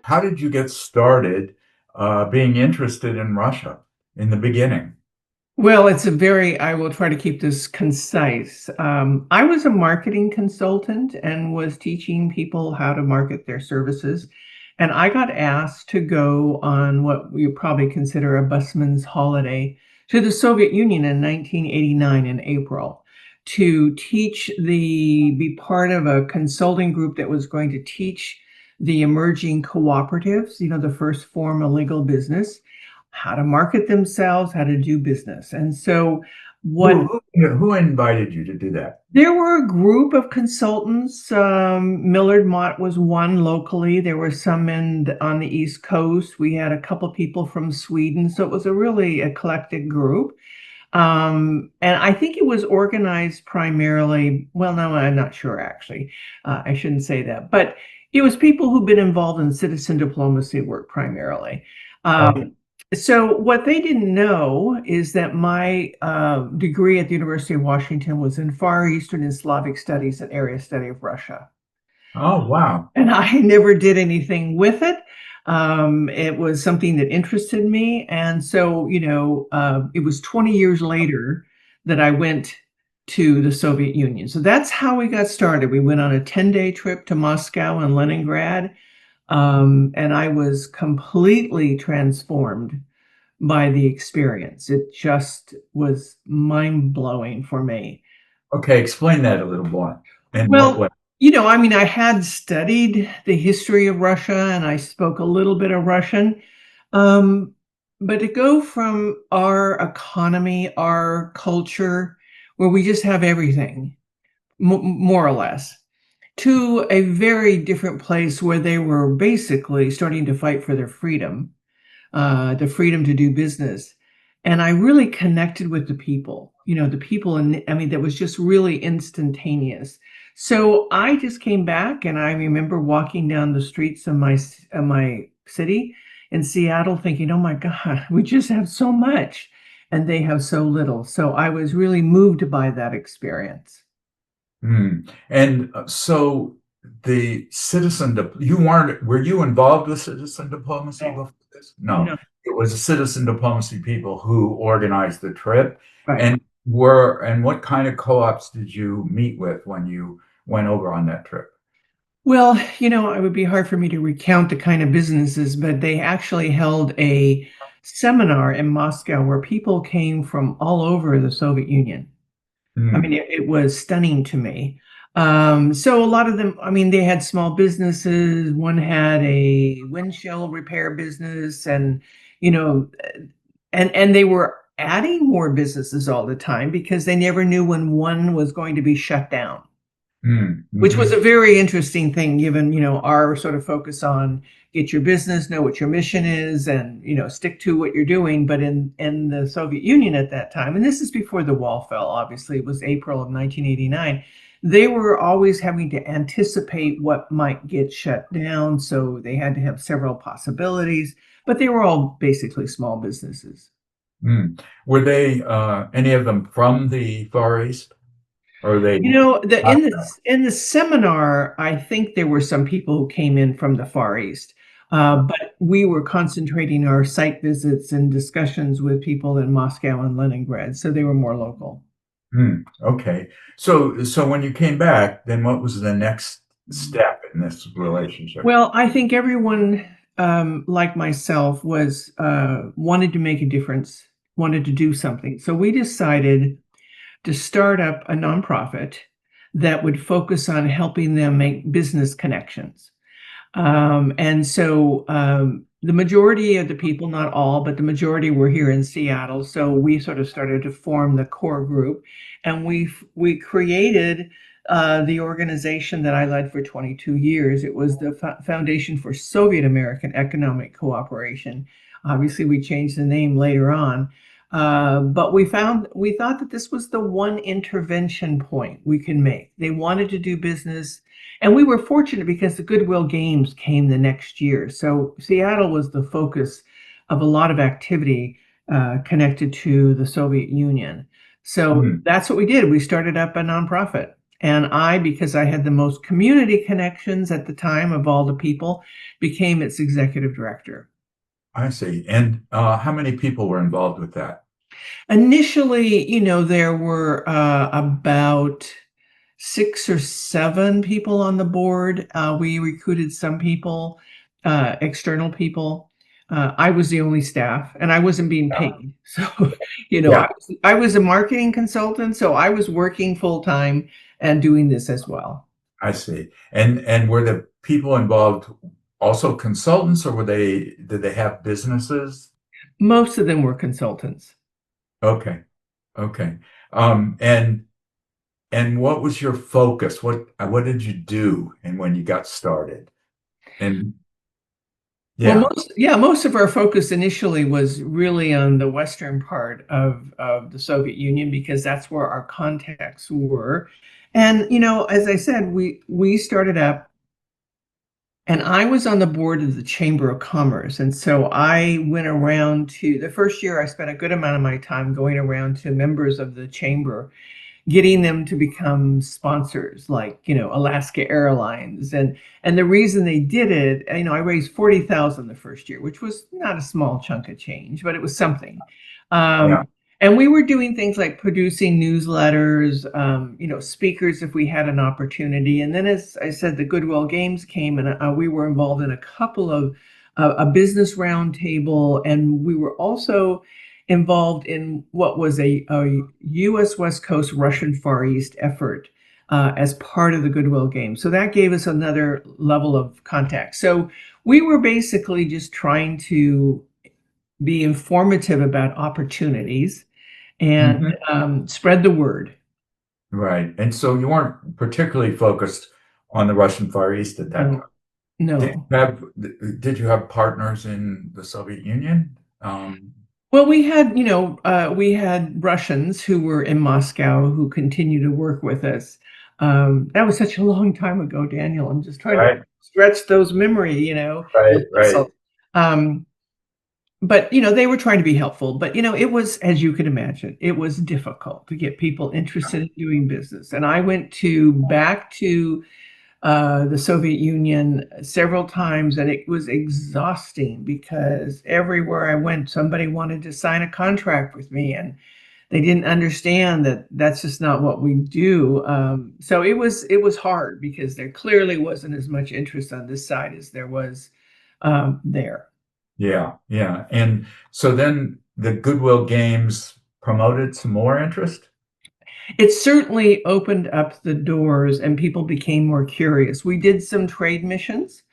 how did you get started being interested in Russia in the beginning? Well, I will try to keep this concise. I was a marketing consultant and was teaching people how to market their services. And I got asked to go on what we probably consider a busman's holiday to the Soviet Union in 1989 in April to be part of a consulting group that was going to teach the emerging cooperatives, the first form of legal business, how to market themselves, how to do business. And so what Who invited you to do that? there were a group of consultants. Millard Mott was one locally. There were some on the East Coast. We had a couple people from Sweden. So it was a really eclectic group. And I think it was organized primarily, well, no, I'm not sure actually. I shouldn't say that, but it was people who've been involved in citizen diplomacy work primarily. Okay. So what they didn't know is that my degree at the University of Washington was in Far Eastern and Slavic Studies and Area Study of Russia. Oh, wow. And I never did anything with it. It was something that interested me. And so, it was 20 years later that I went to the Soviet Union. So that's how we got started. We went on a 10-day trip to Moscow and Leningrad. And I was completely transformed by the experience. It just was mind blowing for me. Okay, explain that a little more. In what Well, way? I had studied the history of Russia and I spoke a little bit of Russian. Um, but to go from our economy, our culture, where we just have everything, more or less, to a very different place where they were basically starting to fight for their freedom, the freedom to do business. And I really connected with the people, and I mean, that was just really instantaneous. So I just came back and I remember walking down the streets of my city in Seattle thinking, oh my God, we just have so much and they have so little. So I was really moved by that experience. Hmm. And so you weren't, were you involved with citizen diplomacy before this? No, No, it was the citizen diplomacy people who organized the trip. right. And what kind of co-ops did you meet with when you went over on that trip? Well, it would be hard for me to recount the kind of businesses, but they actually held a seminar in Moscow where people came from all over the Soviet Union. I mean, Hmm. it was stunning to me. So a lot of them, I mean, they had small businesses. One had a windshield repair business, and you know, and they were adding more businesses all the time because they never knew when one was going to be shut down, Hmm. which was Hmm. a very interesting thing given, our sort of focus on get your business, know what your mission is, and, stick to what you're doing. But in the Soviet Union at that time, and this is before the wall fell, obviously, it was April of 1989, they were always having to anticipate what might get shut down. So they had to have several possibilities, but they were all basically small businesses. Hmm. Were they any of them from the Far East? Or are they You know, not? in the seminar, I think there were some people who came in from the Far East, but we were concentrating our site visits and discussions with people in Moscow and Leningrad, so they were more local. Hmm. Okay. So when you came back, then what was the next step in this relationship? Well, I think everyone, like myself, was wanted to make a difference, wanted to do something. So we decided to start up a nonprofit that would focus on helping them make business connections. And so the majority of the people, not all, but the majority were here in Seattle. So we sort of started to form the core group, and we created the organization that I led for 22 years. It was the Foundation for Soviet American Economic Cooperation. Obviously, we changed the name later on. But we thought that this was the one intervention point we can make. They wanted to do business, and we were fortunate because the Goodwill Games came the next year. So Seattle was the focus of a lot of activity connected to the Soviet Union. So Hmm. that's what we did. We started up a nonprofit. And I, because I had the most community connections at the time of all the people, became its executive director. I see. And how many people were involved with that? Initially, there were about 6 or 7 people on the board. We recruited some people, external people. I was the only staff, and I wasn't being paid. So, Yeah, I was a marketing consultant, so I was working full time and doing this as well. I see. And were the people involved also consultants, or did they have businesses? Most of them were consultants. Okay. Okay. Um, and and what was your focus? What did you do and when you got started? And Well, yeah, most of our focus initially was really on the western part of the Soviet Union because that's where our contacts were. And as I said, we started up, and I was on the board of the Chamber of Commerce. And so I went around to the first year, I spent a good amount of my time going around to members of the chamber, getting them to become sponsors, like Alaska Airlines. And the reason they did it, I raised 40,000 the first year, which was not a small chunk of change, but it was something. yeah. And we were doing things like producing newsletters, speakers if we had an opportunity. And then, as I said, the Goodwill Games came, and we were involved in a couple of a business roundtable, and we were also involved in what was a U.S. West Coast Russian Far East effort as part of the Goodwill Games. So that gave us another level of contact. So we were basically just trying to be informative about opportunities and Mhm. spread the word. Right. And so you weren't particularly focused on the Russian Far East at that time. No, no. Did you have partners in the Soviet Union? Well, we had Russians who were in Moscow who continue to work with us. That was such a long time ago, Daniel. I'm just trying to Right, stretch those memory, right, those right. muscles. Um, but they were trying to be helpful. But it was, as you could imagine, it was difficult to get people interested in doing business. And I went back to the Soviet Union several times, and it was exhausting because everywhere I went, somebody wanted to sign a contract with me, and they didn't understand that that's just not what we do. So it was hard because there clearly wasn't as much interest on this side as there was there. Yeah, yeah. And so then the Goodwill Games promoted some more interest? It certainly opened up the doors, and people became more curious. We did some trade missions.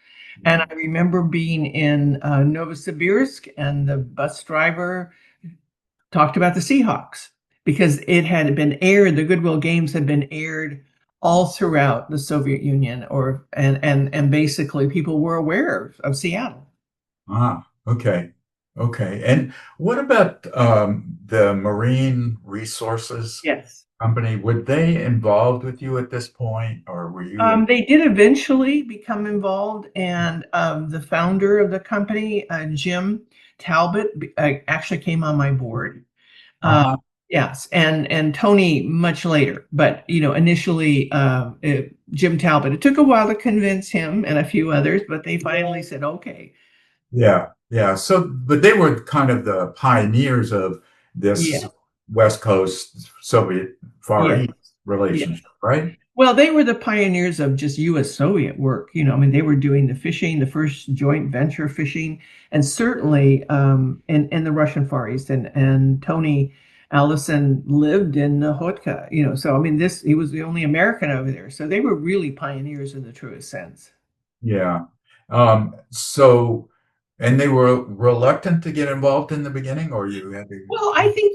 And I remember being in Novosibirsk, and the bus driver talked about the Seahawks because it had been aired. The Goodwill Games had been aired all throughout the Soviet Union, and basically people were aware of Seattle. Ah, okay. Okay. And what about the Marine Resources Yes. Company? Were they involved with you at this point, or were you in? They did eventually become involved, and the founder of the company, Jim Talbot, actually came on my board. Uh, Uh-huh. yes, and Tony much later, but initially Jim Talbot. It took a while to convince him and a few others, but they finally said okay. Yeah, yeah. So, but they were kind of the pioneers of Yeah, this West Coast Soviet Far yeah, East yeah. relationship, right? Well, they were the pioneers of just U.S. Soviet work. I mean, they were doing the fishing, the first joint venture fishing, and certainly in the Russian Far East. And Tony Allison lived in Hotka. So I mean, this he was the only American over there. So they were really pioneers in the truest sense. Yeah. So, and they were reluctant to get involved in the beginning, or you had to. Well, I think,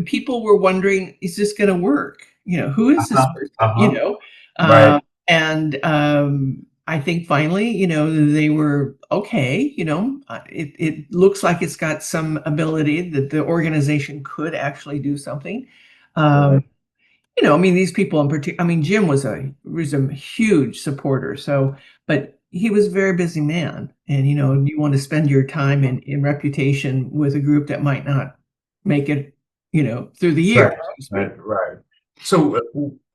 people were wondering, is this going to work? Who is this Uh-huh. person? Uh-huh. Uh, Right. and I think finally, they were okay. It looks like it's got some ability that the organization could actually do something. Right. Um, I mean, these people in particular, I mean, Jim was a huge supporter. So, but he was a very busy man. And, you want to spend your time in reputation with a group that might not make it, through the year, Right. so to speak. Right. Right. So,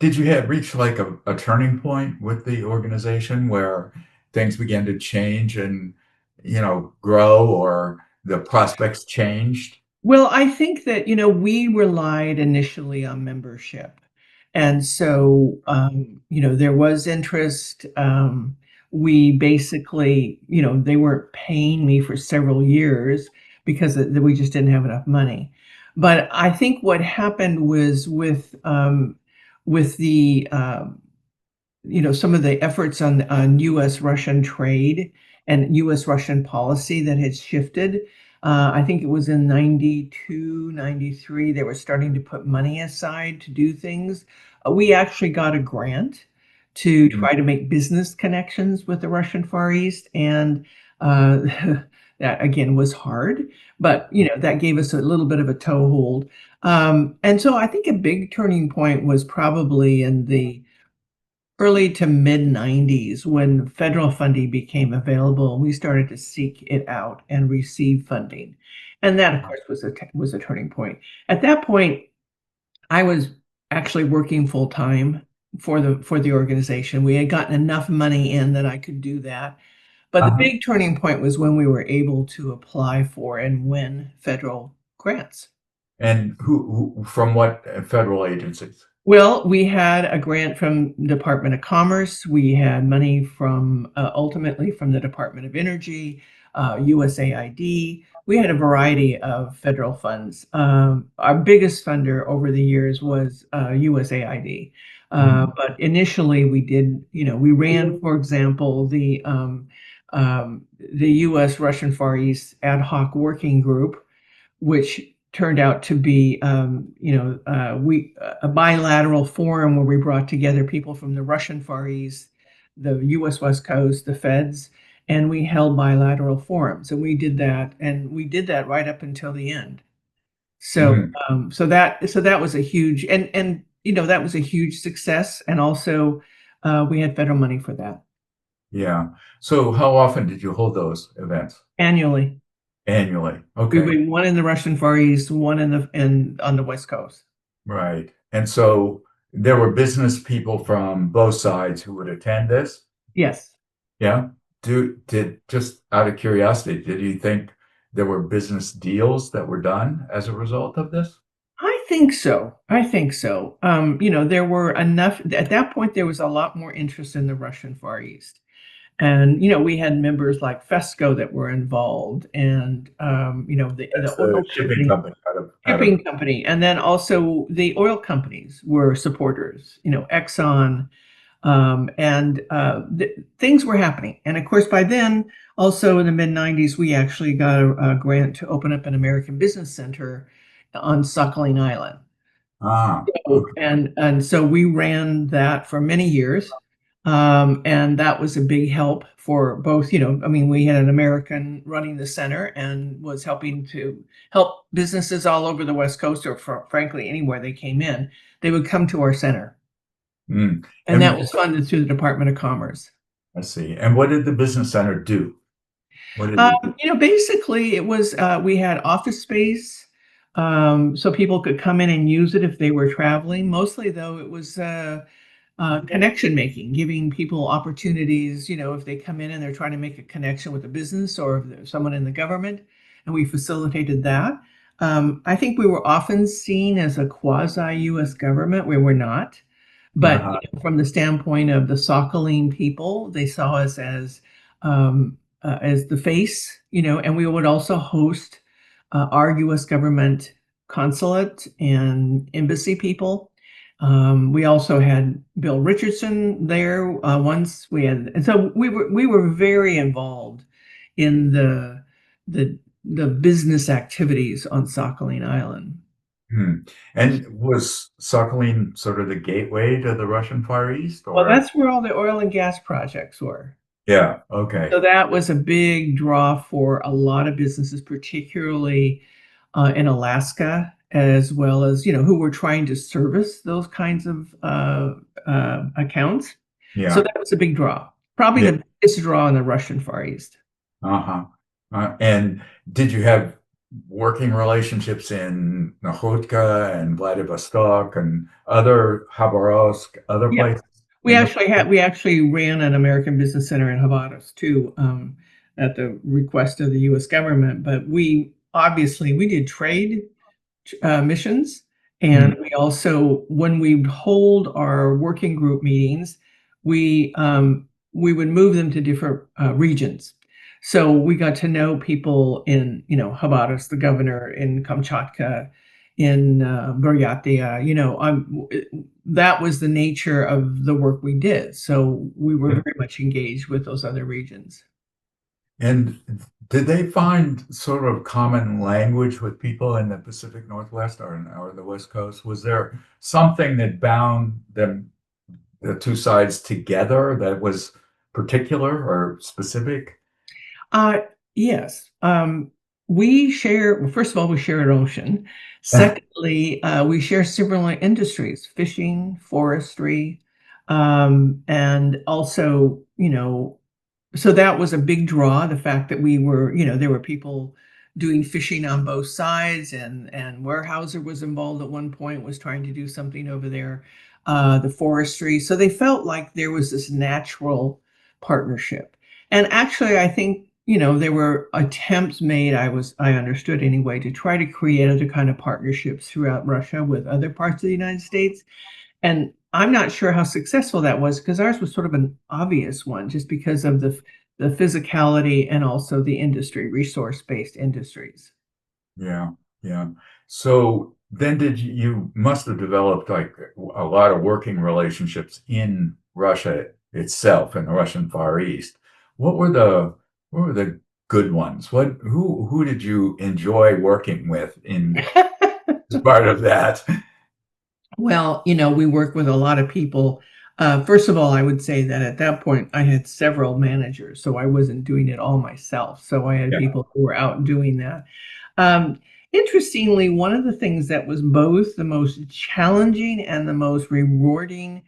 did you have reach like a turning point with the organization where things began to change and, grow, or the prospects changed? Well, I think that, we relied initially on membership. And so, there was interest. We basically, they weren't paying me for several years because we just didn't have enough money. But I think what happened was with the some of the efforts on U.S. Russian trade and U.S. Russian policy that had shifted. I think it was in 92, 93. They were starting to put money aside to do things. We actually got a grant to Mm, try to make business connections with the Russian Far East. And uh, that again was hard, but that gave us a little bit of a toehold. And so I think a big turning point was probably in the early to mid 90s when federal funding became available. We started to seek it out and receive funding. And that, of course, was a turning point. At that point, I was actually working full time for the organization. We had gotten enough money in that I could do that. But the uh-huh. big turning point was when we were able to apply for and win federal grants. And who from what federal agencies? Well, we had a grant from Department of Commerce. We had money from ultimately from the Department of Energy, USAID. We had a variety of federal funds. Our biggest funder over the years was USAID. Mm, But initially, we did, we ran, for example, the U.S. Russian Far East Ad Hoc Working Group, which turned out to be, we a bilateral forum where we brought together people from the Russian Far East, the U.S. West Coast, the feds, and we held bilateral forums. And we did that right up until the end. So, mm, so that was a huge, and that was a huge success. And also, we had federal money for that yeah. So, how often did you hold those events? annually. Annually. We Okay. would one in the Russian Far East, one in on the West Coast. Right. And so there were business people from both sides who would attend this. Yes. Yeah. Did just out of curiosity, did you think there were business deals that were done as a result of this? I think so. I think so. There were enough at that point. There was a lot more interest in the Russian Far East, and we had members like Fesco that were involved, and the That's the oil shipping company, company out of shipping company, and then also the oil companies were supporters. Exxon, and things were happening. And of course, by then, also in the mid 90s, we actually got a grant to open up an American Business Center on Sakhalin Island. Okay. And so we ran that for many years. And that was a big help for both, I mean, we had an American running the center and was helping to help businesses all over the West Coast, or frankly, anywhere they came in, they would come to our center. Mm. And that And was funded through the Department of Commerce. I see. And what did the business center do? What did it do? Basically, it was we had office space, so people could come in and use it if they were traveling. Mostly, though, it was connection making, giving people opportunities. If they come in and they're trying to make a connection with a business or if there's someone in the government, and we facilitated that. I think we were often seen as a quasi U.S. government where we're not. But Uh-huh. from the standpoint of the Sakhalin people, they saw us as the face, and we would also host our U.S. government consulate and embassy people. We also had Bill Richardson there once. And so we were very involved in the business activities on Sakhalin Island. Hmm. And was Sakhalin sort of the gateway to the Russian Far East, Well, or? that's where all the oil and gas projects were. Yeah. Okay. So that was a big draw for a lot of businesses, particularly in Alaska, as well as, who were trying to service those kinds of accounts. So Yeah. that was a big draw, probably Yeah. the biggest draw in the Russian Far East. Uh-huh. And did you have working relationships in Nakhodka and Vladivostok and other Khabarovsk, other Yeah. places in the. We actually ran an American Business Center in Havados too, at the request of the U.S. government. But we obviously we did trade missions, Mhm. and we also, when we hold our working group meetings, we would move them to different regions. So we got to know people in, Havados, the governor, in Kamchatka, in Buryatia. That was the nature of the work we did. So we were very much engaged with those other regions. And did they find sort of common language with people in the Pacific Northwest or the West Coast? Was there something that bound them, the two sides together that was particular or specific? Uh, yes. Well, first of all, we share an ocean. Secondly, we share similar industries, fishing, forestry, and also, so that was a big draw, the fact that there were people doing fishing on both sides, and Weyerhaeuser was involved at one point, was trying to do something over there, the forestry. So they felt like there was this natural partnership. And actually, I think, there were attempts made, I understood anyway, to try to create other kind of partnerships throughout Russia with other parts of the United States. And I'm not sure how successful that was, because ours was sort of an obvious one, just because of the physicality and also the industry, resource-based industries. Yeah, yeah. So then you must have developed like a lot of working relationships in Russia itself, in the Russian Far East. What were the good ones? Who did you enjoy working with in as part of that? Well, we work with a lot of people. First of all, I would say that at that point, I had several managers, so I wasn't doing it all myself. So I had Yeah. people who were out doing that. Um, Interestingly, one of the things that was both the most challenging and the most rewarding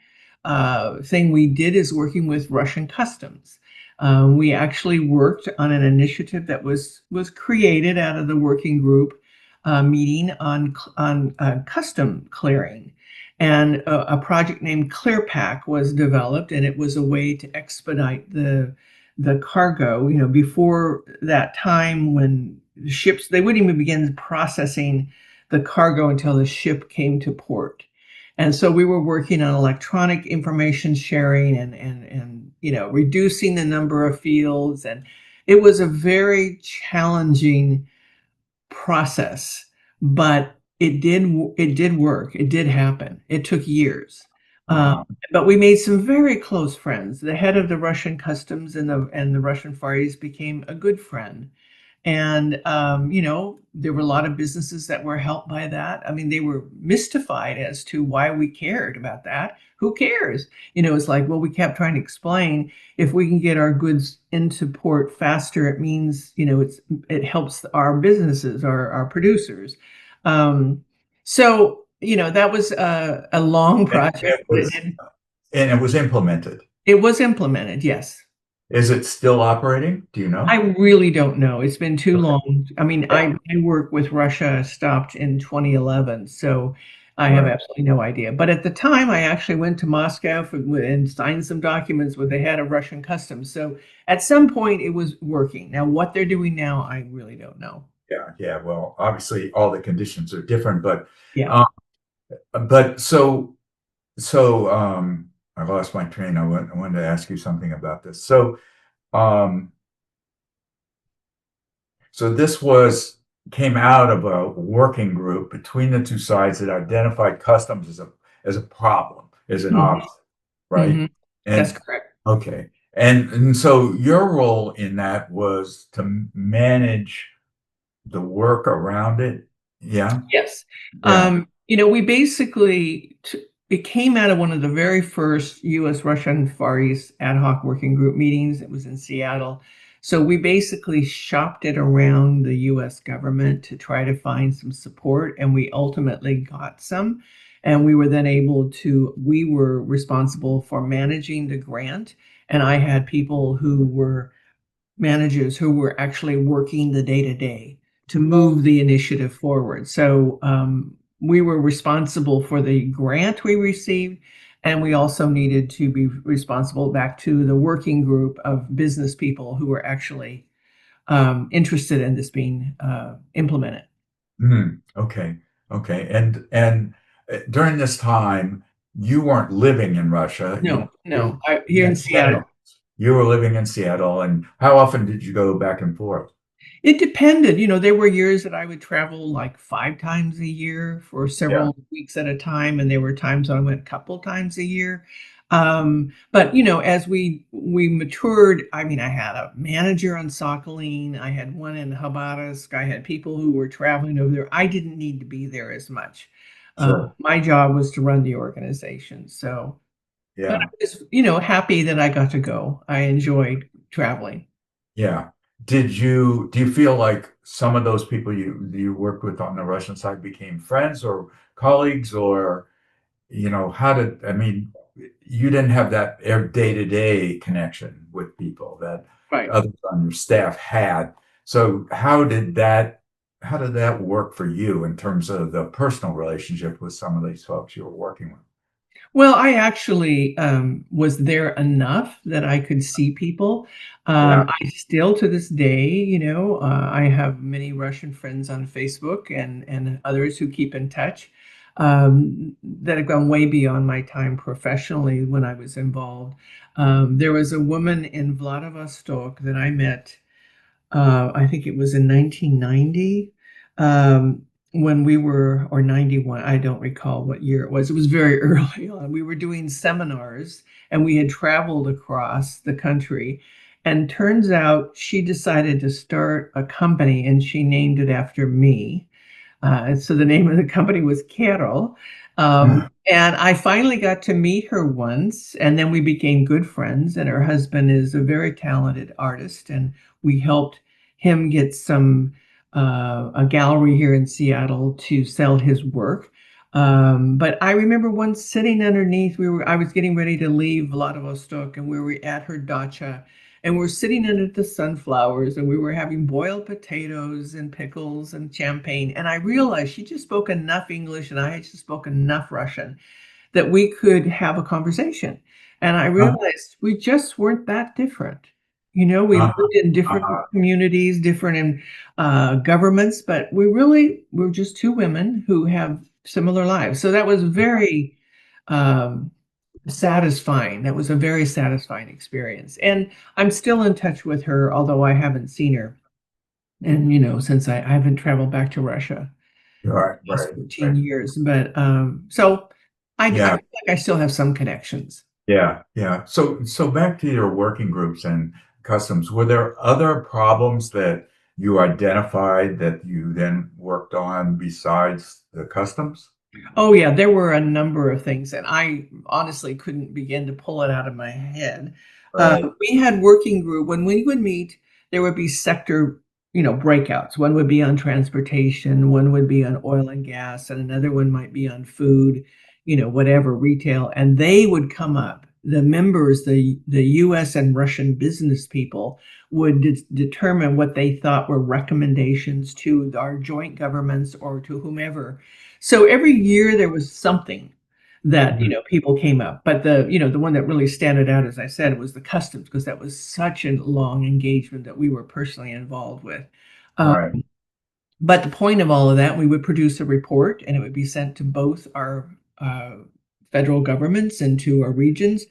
thing we did is working with Russian customs. We actually worked on an initiative that was created out of the working group meeting on custom clearing. And a project named ClearPack was developed, and it was a way to expedite the cargo. Before that time when ships, they wouldn't even begin processing the cargo until the ship came to port. And so we were working on electronic information sharing and reducing the number of fields. And it was a very challenging process, but it did work. It did happen. It took years. Uh, Wow. but we made some very close friends. The head of the Russian customs and the Russian Far East became a good friend. And there were a lot of businesses that were helped by that. I mean, they were mystified as to why we cared about that. Who cares? It's like, well, we kept trying to explain, if we can get our goods into port faster, it means, it helps our businesses, our producers. Um, so that was a long And project, it but was and it was implemented. it was implemented. Yes. Is it still operating? Do you I know? really don't know. It's been too Okay. long. I mean, Yeah. I work with Russia, stopped in 2011, so I have Right. absolutely no idea. But at the time, I actually went to Moscow and signed some documents with the head of Russian customs. So at some point, it was working. Now, what they're doing now, I really don't know. Yeah. Yeah. Well, obviously all the conditions are different, but Yeah. um, but so I lost my train. I wanted to ask you something about this. Um, so this was came out of a working group between the two sides that identified customs as a problem, as an hmm obstacle, right? hmm That's And correct. okay, and so your role in that was to manage the work around it. Yeah, Yes. yeah, We basically, it came out of one of the very first U.S. Russian Far East ad hoc working group meetings. It was in Seattle. So we basically shopped it around the U.S. government to try to find some support, and we ultimately got some. And we were responsible for managing the grant. And I had people who were managers who were actually working the day to day to move the initiative forward. So we were responsible for the grant we received, and we also needed to be responsible back to the working group of business people who were actually interested in this being implemented. Okay. Okay. And during this time, you weren't living in Russia. No, You no, here you in had family. Seattle. You were living in Seattle, and how often did you go back and forth? It depended. There were years that I would travel like 5 times a year for Yeah, several weeks at a time, and there were times I went a couple times a year. But as we matured, I mean, I had a manager on Sakhalin, I had one in Khabarovsk, I had people who were traveling over there. I didn't need to be there as much. sure. My job was to run the organization. So, but I Yeah, was, happy that I got to go. I enjoyed traveling. yeah. Do you feel like some of those people you worked with on the Russian side became friends or colleagues, or how did, I mean, you didn't have that day-to-day connection with people that Right. others on your staff had. So how did that work for you in terms of the personal relationship with some of these folks you were working with? Well, I actually was there enough that I could see people. Yeah, I still, to this day, I have many Russian friends on Facebook and others who keep in touch that have gone way beyond my time professionally when I was involved. There was a woman in Vladivostok that I met I think it was in 1990 when we were, or 91, I don't recall what year it was. It was very early on. We were doing seminars and we had traveled across the country. And turns out she decided to start a company and she named it after me. So the name of the company was Carol. And I finally got to meet her once, and then we became good friends. And her husband is a very talented artist, and we helped him get a gallery here in Seattle to sell his work. But I remember once sitting underneath, I was getting ready to leave Vladivostok, and we were at her dacha, and we're sitting under the sunflowers, and we were having boiled potatoes and pickles and champagne. And I realized she just spoke enough English, and I had just spoken enough Russian that we could have a conversation. And I uh, realized we just weren't that different. We uh, lived in different uh, communities, different in governments, but we're just two women who have similar lives. So that was very um, satisfying. That was a very satisfying experience. And I'm still in touch with her, although I haven't seen her. And, since I haven't traveled back to Russia right, last right, 14 right. years. But so I Yeah, feel like I still have some connections. yeah, yeah. So back to your working groups and customs, were there other problems that you identified that you then worked on besides the customs? Oh yeah, there were a number of things, and I honestly couldn't begin to pull it out of my head. Right. We had working group when we would meet. There would be sector, breakouts. One would be on transportation, one would be on oil and gas, and another one might be on food, whatever retail. And they would come up. The members, the U.S. and Russian business people, would determine what they thought were recommendations to our joint governments or to whomever. So every year there was something that, Mhm. people came up. But the one that really standed out, as I said, was the customs, because that was such a long engagement that we were personally involved with. Uh, Right. but the point of all of that, we would produce a report and it would be sent to both our federal governments and to our regions.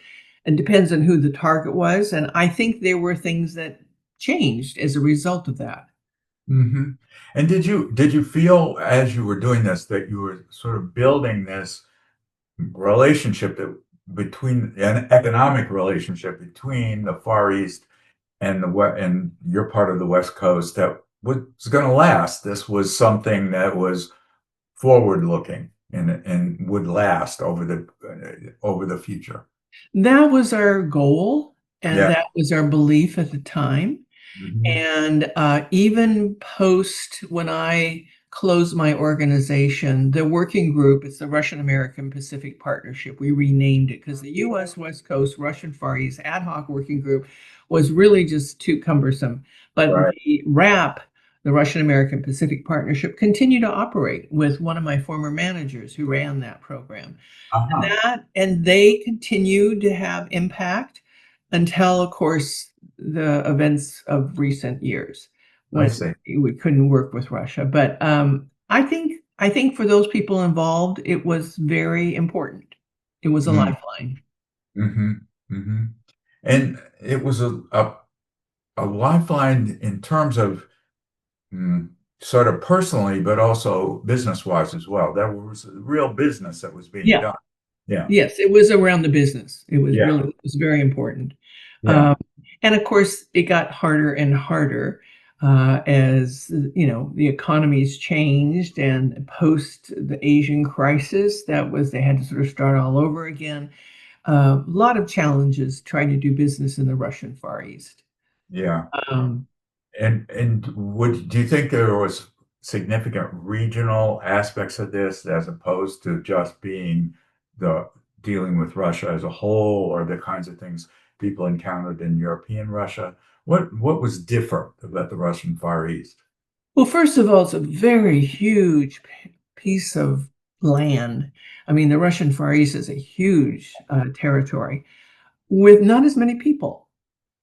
And depends on who the target was. And I think there were things that changed as a result of that. Hmm. And did you feel as you were doing this that you were sort of building this relationship between an economic relationship between the Far East and and your part of the West Coast that was going to last? This was something that was forward looking and would last over the future. That was our goal, and Yeah. that was our belief at the time. Hmm. And even post when I closed my organization, the working group, it's the Russian American Pacific Partnership. We renamed it because the U.S. West Coast Russian Far East Ad Hoc Working Group was really just too cumbersome. But Right. the RAP, the Russian American Pacific Partnership, continue to operate with one of my former managers who ran that program. Uh-huh. And they continued to have impact until, of course, the events of recent years I when see. we couldn't work with Russia. But I think for those people involved, it was very important. It was a Mm, lifeline. hmm hmm And it was a lifeline in terms of mm, sort of personally, but also business-wise as well. There was a real business that was being Yeah. done. Yeah. Yes, it was around the business. It was Yeah. really, it was very important. Yeah. Um, and of course, it got harder and harder as the economies changed, and post the Asian crisis, they had to sort of start all over again. A lot of challenges trying to do business in the Russian Far East. Yeah. Um, And do you think there was significant regional aspects of this as opposed to just being the dealing with Russia as a whole, or the kinds of things people encountered in European Russia? What was different about the Russian Far East? well, first of all, it's a very huge piece of land. I mean, the Russian Far East is a huge territory with not as many people.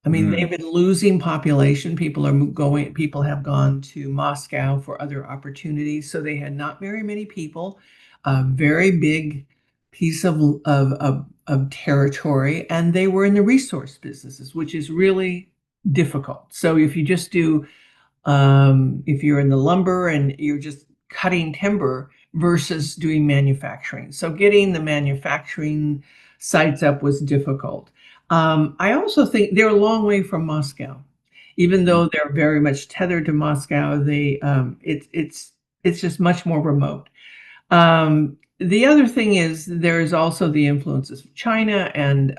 I mean, Mm, they've been losing population. People have gone to Moscow for other opportunities. So they had not very many people, a very big piece of territory, and they were in the resource businesses, which is really difficult. So if you're in the lumber and you're just cutting timber versus doing manufacturing. So getting the manufacturing sites up was difficult. I also think they're a long way from Moscow. Even mm, though they're very much tethered to Moscow, it's just much more remote. The other thing is there is also the influences of China, and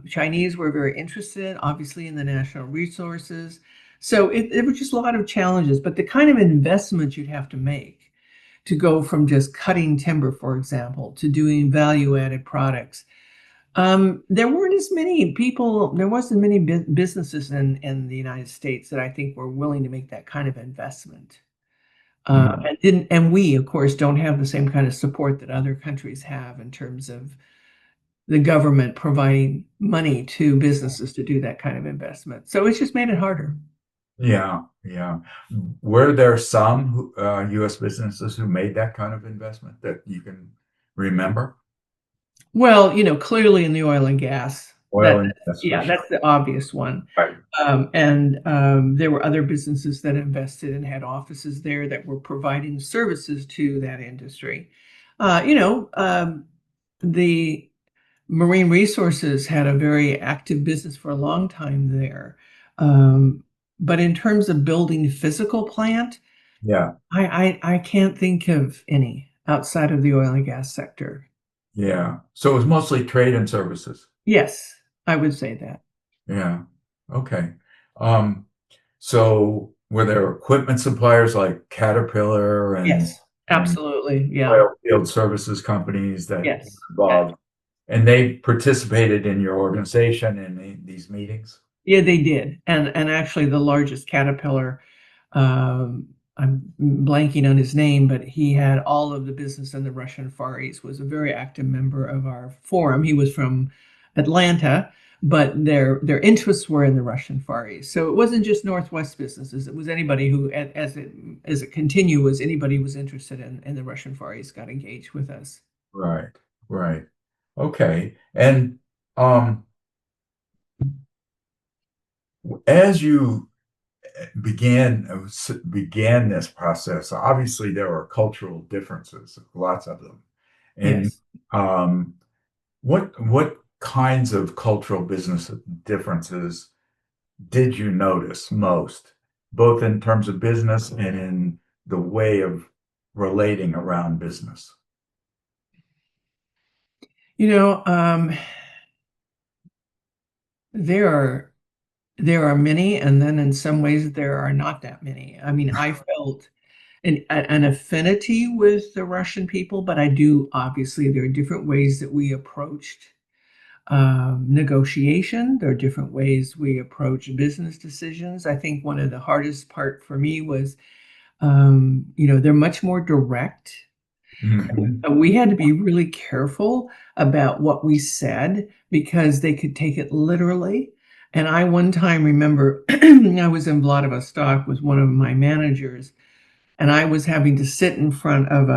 Chinese were very interested, obviously, in the national resources. So it was just a lot of challenges, but the kind of investment you'd have to make to go from just cutting timber, for example, to doing value-added products. There wasn't many businesses in the United States that I think were willing to make that kind of investment. mm. And we, of course, don't have the same kind of support that other countries have in terms of the government providing money to businesses to do that kind of investment. So it's just made it harder. Yeah, yeah. Were there some U.S. businesses who made that kind of investment that you can remember? Well, clearly in the oil and gas, Oil and gas for yeah, sure. that's the obvious one. Right. And there were other businesses that invested and had offices there that were providing services to that industry. The marine resources had a very active business for a long time there. Um, but in terms of building physical plant, Yeah, I can't think of any outside of the oil and gas sector. yeah. So it was mostly trade and services. Yes, I would say that. Yeah. Okay. Um, so were there equipment suppliers like Caterpillar Yes, and absolutely. Yeah. oil field services companies that were Yes. involved, and they participated in your organization in these meetings? Yeah, they did. And actually the largest Caterpillar, I'm blanking on his name, but he had all of the business in the Russian Far East, was a very active member of our forum. He was from Atlanta, but their interests were in the Russian Far East. So it wasn't just Northwest businesses. It was anybody who, as it continued, was anybody who was interested in the Russian Far East got engaged with us. Right, right. Okay. And um, as you began this process, obviously there were cultural differences, lots of them. And Yes. um, what kinds of cultural business differences did you notice most, both in terms of business and in the way of relating around business? You know, there are there are many, and then in some ways there are not that many. I mean, I felt an affinity with the Russian people, but I do obviously there are different ways that we approached negotiation. There are different ways we approach business decisions. I think one of the hardest part for me was They're much more direct. Hmm. We had to be really careful about what we said because they could take it literally. And I one time remember I was in Vladivostok with one of my managers, and I was having to sit in front of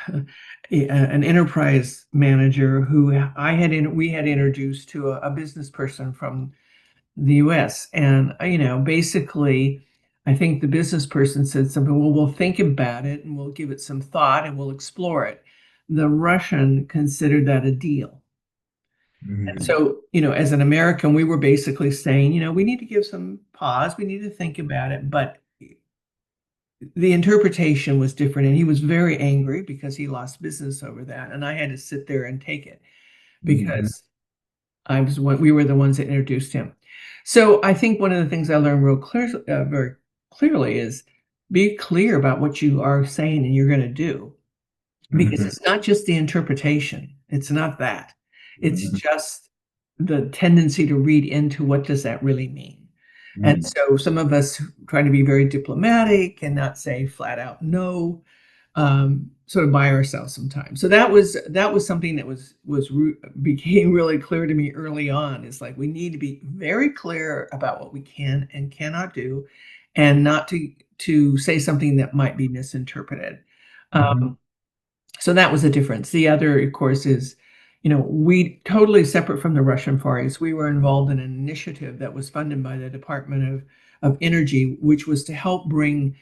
an enterprise manager who we had introduced to a business person from the U.S. And basically, I think the business person said something. Well, we'll think about it and we'll give it some thought and we'll explore it. The Russian considered that a deal. And Hmm. so, as an American, we were basically saying, we need to give some pause. We need to think about it. But the interpretation was different. And he was very angry because he lost business over that. And I had to sit there and take it Hmm. because we were the ones that introduced him. So I think one of the things I learned very clearly is be clear about what you are saying and you're going to do, because Hmm. it's not just the interpretation. It's not that. It's Hmm. just the tendency to read into what does that really mean. And Hmm. so some of us try to be very diplomatic and not say flat out no, sort of by ourselves sometimes. So that was something that became really clear to me early on. Is like we need to be very clear about what we can and cannot do, and not to say something that might be misinterpreted. Hmm. Um, so that was a difference. The other, of course, is we totally separate from the Russian Far East. We were involved in an initiative that was funded by the Department of Energy, which was to help bring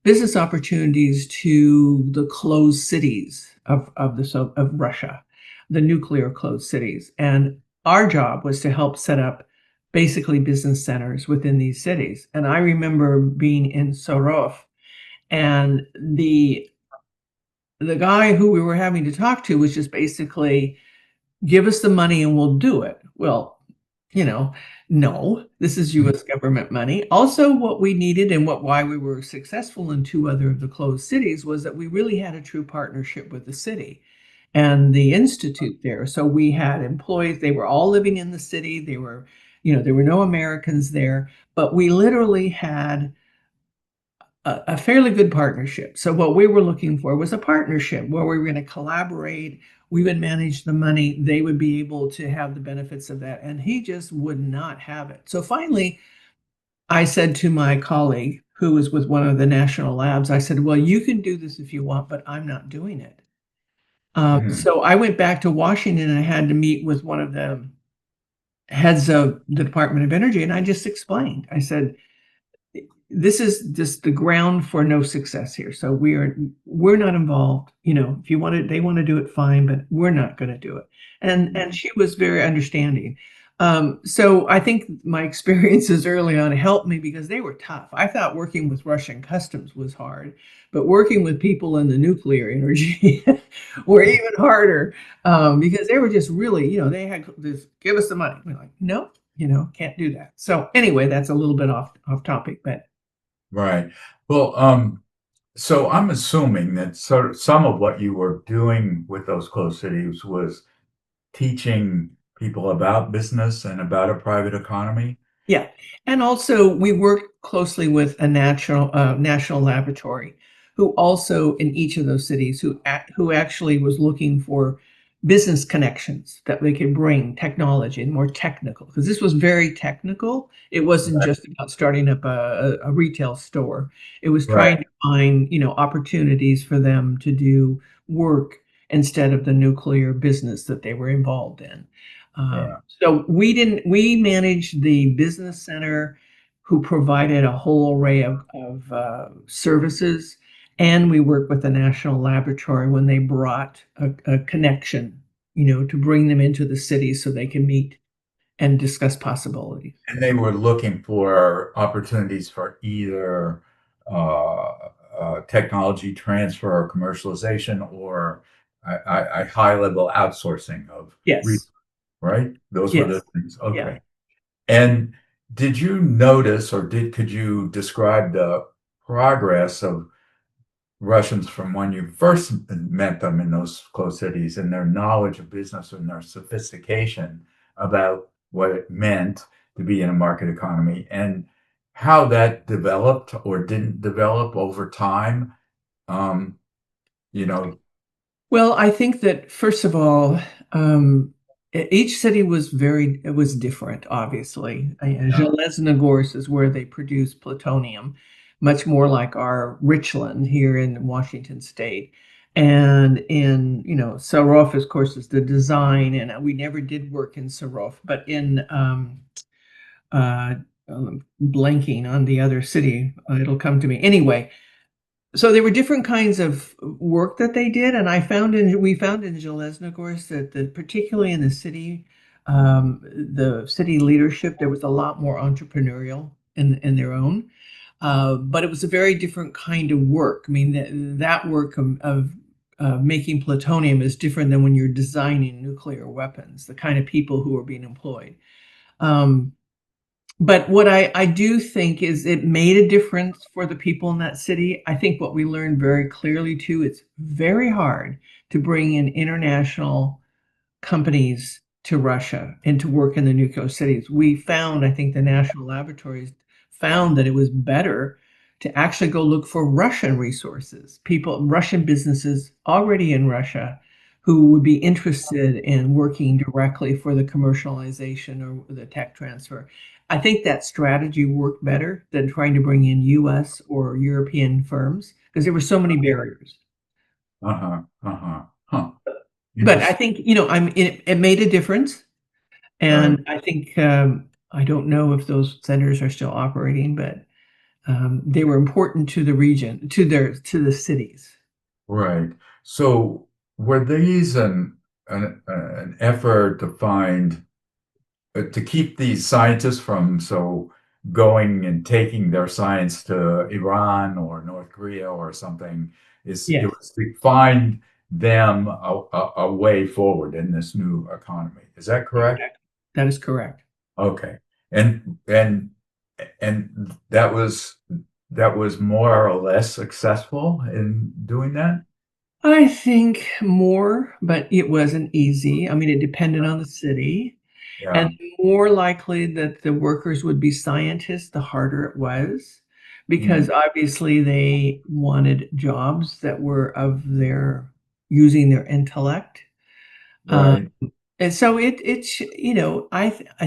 business opportunities to the closed cities of Russia, the nuclear closed cities. And our job was to help set up basically business centers within these cities. And I remember being in Sorov, and the guy who we were having to talk to was just basically give us the money and we'll do it. Well, you know, no, this is US government money. Also, what we needed and why we were successful in two other of the closed cities was that we really had a true partnership with the city and the institute there. So we had employees, they were all living in the city. There were no Americans there, but we literally had a fairly good partnership. So what we were looking for was a partnership where we were going to collaborate. We would manage the money. They would be able to have the benefits of that. And he just would not have it. So finally, I said to my colleague who was with one of the national labs, I said, well, you can do this if you want, but I'm not doing it. Hmm. So I went back to Washington and I had to meet with one of the heads of the Department of Energy. And I just explained, I said, this is just the ground for no success here. So we're not involved. If you want to, they want to do it, fine, but we're not going to do it. And she was very understanding. So I think my experiences early on helped me because they were tough. I thought working with Russian customs was hard, but working with people in the nuclear energy were even harder, because they were just really, they had this, give us the money. We're like, no, can't do that. So anyway, that's a little bit off topic, but Right. Well, so I'm assuming that sort of some of what you were doing with those closed cities was teaching people about business and about a private economy. yeah, and also we work closely with a national laboratory, who also in each of those cities who actually was looking for business connections that they could bring technology and more technical, because this was very technical. It wasn't Right. just about starting up a retail store. It was Right. trying to find opportunities for them to do work instead of the nuclear business that they were involved in. Yeah. So we managed the business center, who provided a whole array of services. And we worked with the National Laboratory when they brought a connection, to bring them into the city so they can meet and discuss possibilities. And they were looking for opportunities for either technology transfer or commercialization or a high level outsourcing of Yes, right? Those were the yes, things. yeah. Okay. And did you notice or could you describe the progress of Russians from when you first met them in those closed cities and their knowledge of business and their sophistication about what it meant to be in a market economy? And how that developed or didn't develop over time? Um, you know, Well, I think that first of all, each city it was different, obviously. yeah, Zheleznogorsk is where they produce plutonium, much more like our Richland here in Washington State. And in, Sarov, of course, is the design, and we never did work in Sarov, but in uh, blanking on the other city, it'll come to me. Anyway, so there were different kinds of work that they did, and we found in Zheleznogorsk that particularly in the city leadership, there was a lot more entrepreneurial in their own, but it was a very different kind of work. I mean, that work of making plutonium is different than when you're designing nuclear weapons. The kind of people who are being employed. Um, but what I do think is it made a difference for the people in that city. I think what we learned very clearly too, it's very hard to bring in international companies to Russia and to work in the nuclear cities. We found, I think the national laboratories found that it was better to actually go look for Russian resources, people, Russian businesses already in Russia who would be interested in working directly for the commercialization or the tech transfer. I think that strategy worked better than trying to bring in US or European firms because there were so many barriers. uh-huh, uh-huh, huh. But I Interesting, think, it made a difference. right, And I think I don't know if those centers are still operating, but they were important to the region, to the cities. right. So were these an effort to find to keep these scientists from going and taking their science to Iran or North Korea or something it Yes, was to find them a way forward in this new economy. Is that correct? exactly. That is correct. Okay. And that was more or less successful in doing that? I think more, but it wasn't easy. I mean, it depended on the city. And Yeah. the more likely that the workers would be scientists, the harder it was, because Mm, obviously they wanted jobs that were of their using their intellect. Uh, right. and so I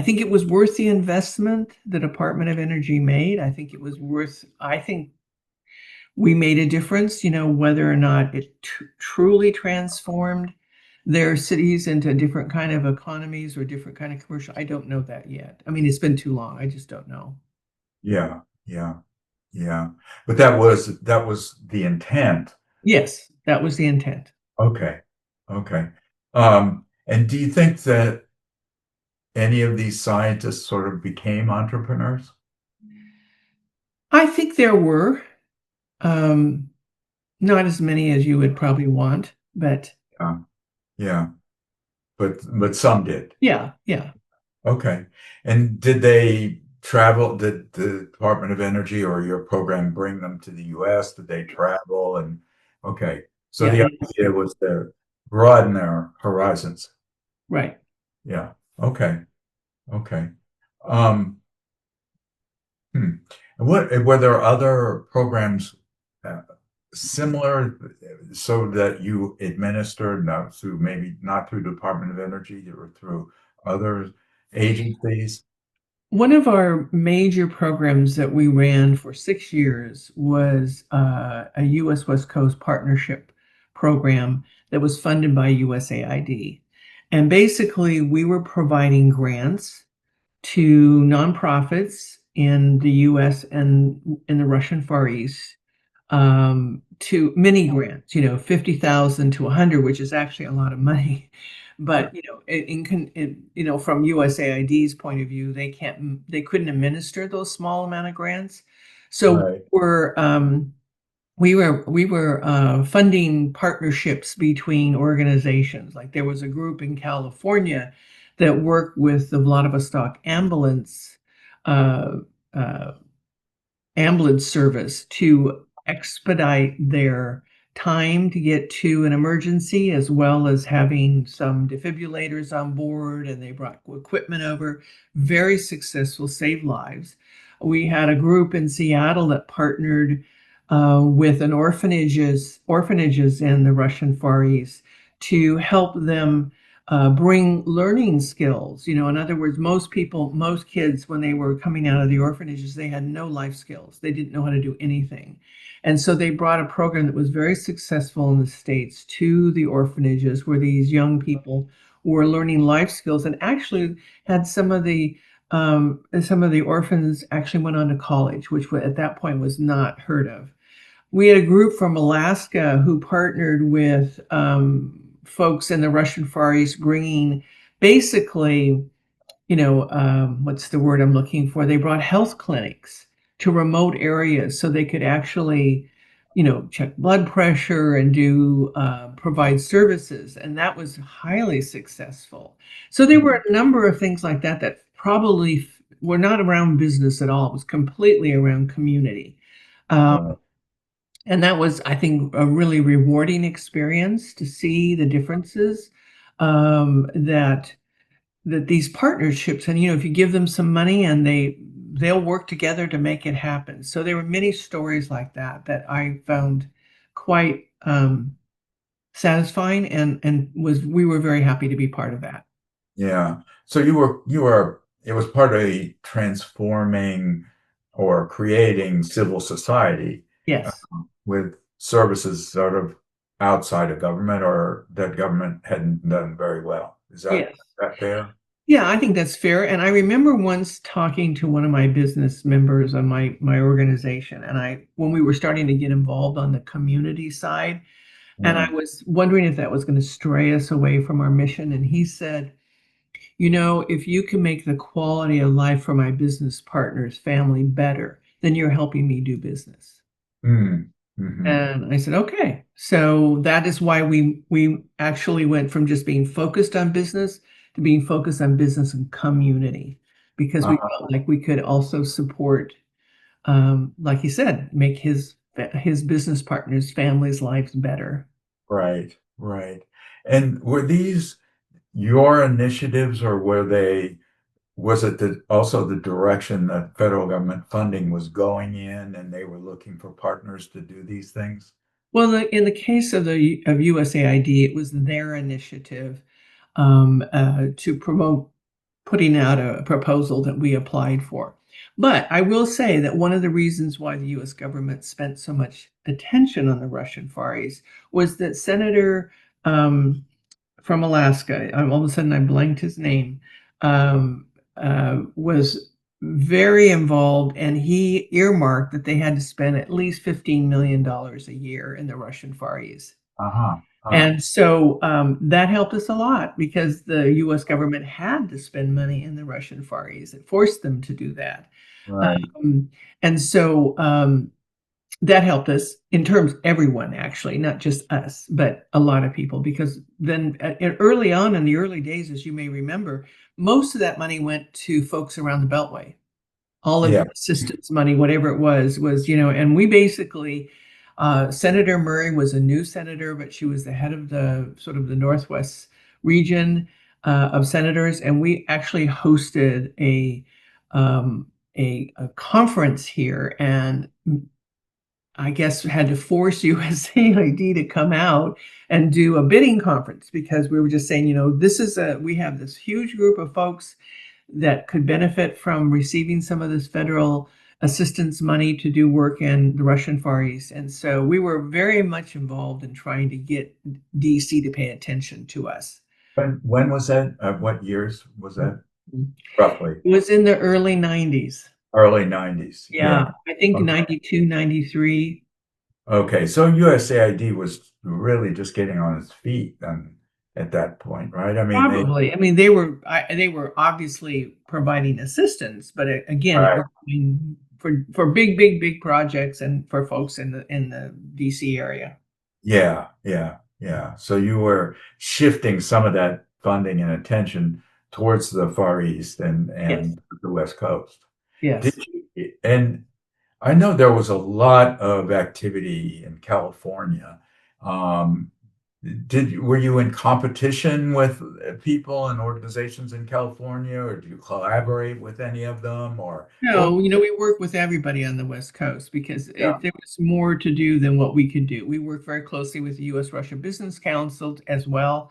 think it was worth the investment the Department of Energy made. I think we made a difference, whether or not it truly transformed their cities into different kind of economies or different kind of commercial. I don't know that yet. I mean, it's been too long. I just don't know. Yeah. Yeah. Yeah. But that was the intent. Yes, that was the intent. Okay. Okay. And do you think that any of these scientists sort of became entrepreneurs? I think there were um, not as many as you would probably want, but Yeah. Yeah. But some did. yeah, yeah, Okay. And did they travel? Did the Department of Energy or your program bring them to the US? Did they travel? And okay. So yeah, the idea was to broaden their horizons. right. Yeah. Okay. Okay. Um, hmm. And what were there other programs uh, similar so that you administered not through maybe not through Department of Energy or through other agencies? One of our major programs that we ran for 6 years was a U.S. West Coast partnership program that was funded by USAID. And basically, we were providing grants to nonprofits in the US and in the Russian Far East to mini grants, 50,000 to 100, which is actually a lot of money. But, from USAID's point of view, they couldn't administer those small amount of grants. So Right. we were funding partnerships between organizations. Like there was a group in California that worked with the Vladivostok uh, uh, ambulance service to expedite their time to get to an emergency, as well as having some defibrillators on board, and they brought equipment over. Very successful, saved lives. We had a group in Seattle that partnered with an orphanages in the Russian Far East to help them bring learning skills. You know, in other words, most kids, when they were coming out of the orphanages, they had no life skills. They didn't know how to do anything. And so they brought a program that was very successful in the States to the orphanages where these young people were learning life skills and actually had some of the orphans actually went on to college, which at that point was not heard of. We had a group from Alaska who partnered with folks in the Russian Far East, bringing basically, what's the word I'm looking for? They brought health clinics to remote areas so they could actually, check blood pressure and do provide services. And that was highly successful. So there were a number of things like that that probably were not around business at all. It was completely around community. Um, Right. and that was, I think, a really rewarding experience to see the differences that these partnerships, and if you give them some money and they'll work together to make it happen. So there were many stories like that that I found quite satisfying, and was we were very happy to be part of that. Yeah. So you were it was part of a transforming or creating civil society Yes. with services sort of outside of government or that government hadn't done very well. Is Yes. that fair? Yeah, I think that's fair. And I remember once talking to one of my business members on my organization, and I when we were starting to get involved on the community side, and I Mm. was wondering if that was going to stray us away from our mission. And he said, if you can make the quality of life for my business partner's family better, then you're helping me do business. Mm. Hmm. And I said, okay. So that is why we actually went from just being focused on business to being focused on business and community, because we Uh, felt like we could also support, like he said, make his business partners' families' lives better. right, right. And were these your initiatives or was it also the direction that federal government funding was going in and they were looking for partners to do these things? Well, in the case of USAID, it was their initiative to promote putting out a proposal that we applied for. But I will say that one of the reasons why the U.S. government spent so much attention on the Russian Far East was that Senator um, from Alaska, all of a sudden I blanked his name, was very involved, and he earmarked that they had to spend at least $15 million a year in the Russian Far East. Uh-huh. And so that helped us a lot because the US government had to spend money in the Russian Far East. It forced them to do that. Right. Um, and so that helped us in terms everyone, actually, not just us, but a lot of people, because then early on in the early days, as you may remember, most of that money went to folks around the Beltway. All of Yeah. the assistance money, whatever it was, and we basically, Senator Murray was a new senator, but she was the head of the sort of the Northwest region of senators, and we actually hosted um, a conference here, and I guess had to force USAID to come out and do a bidding conference, because we were just saying, we have this huge group of folks that could benefit from receiving some of this federal assistance money to do work in the Russian Far East. And so we were very much involved in trying to get DC to pay attention to us. When was that? What years was that? It Roughly. was in the early 90s. Early 90s. Yeah. Yeah, I think Okay. 92, 93. Okay. So USAID was really just getting on its feet then at that point, right? I mean, Probably. I mean, they were obviously providing assistance, but again, it right. was for big, big, big projects and for folks in the DC area. Yeah, yeah, yeah. So you were shifting some of that funding and attention towards the Far East Yes. and the West Coast. Did Yes. you, and I know there was a lot of activity in California, um, were you in competition with people and organizations in California, or do you collaborate with any of them, or what? No, we work with everybody on the West Coast because Yeah, there was more to do than what we could do. We work very closely with the U.S. Russia Business Council as well,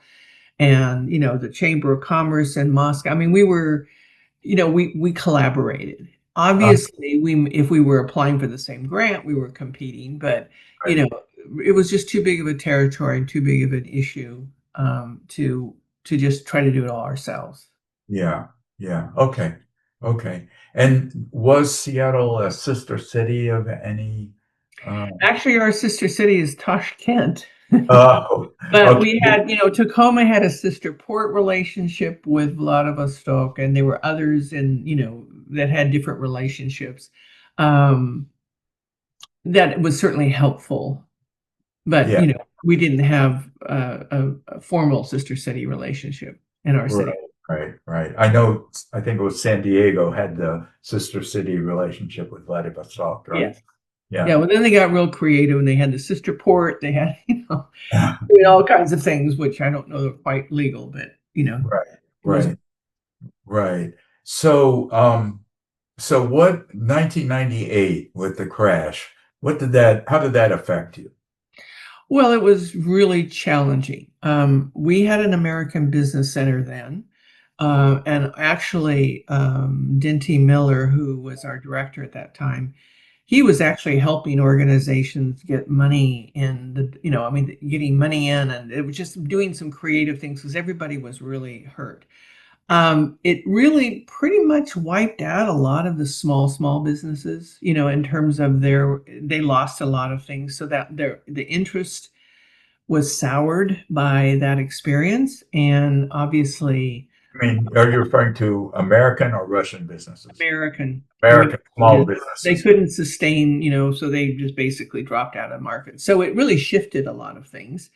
and the Chamber of Commerce in Moscow. I mean, we collaborated. uh, Obviously, we if we were applying for the same grant, we were competing, but you right. know, it was just too big of a territory and too big of an issue to just try to do it all ourselves. Yeah, yeah. Okay, okay. And was Seattle a sister city of any? Uh, Actually, our sister city is Tashkent. oh, But we okay. had, Tacoma had a sister port relationship with Vladivostok, and there were others that had different relationships. Um, that was certainly helpful, but Yeah, we didn't have a formal sister city relationship in our right, city. right, right. I know. I think it was San Diego had the sister city relationship with Vladivostok, right? Yes. Yeah. Yeah, well, then they got real creative and they had the sister port. They had, doing all kinds of things, which I don't know are quite legal, but Right, it was. right, right. So, so what, 1998 with the crash, how did that affect you? Well, it was really challenging. We had an American Business Center then, and actually, Dinty Miller, who was our director at that time, he was actually helping organizations get money in I mean, getting money in, and it was just doing some creative things because everybody was really hurt. It really pretty much wiped out a lot of the small businesses, in terms of they lost a lot of things, so that the interest was soured by that experience. And obviously, I mean, are you referring to American or Russian businesses? American American small they businesses. couldn't sustain, so they just basically dropped out of the market. So it really shifted a lot of things.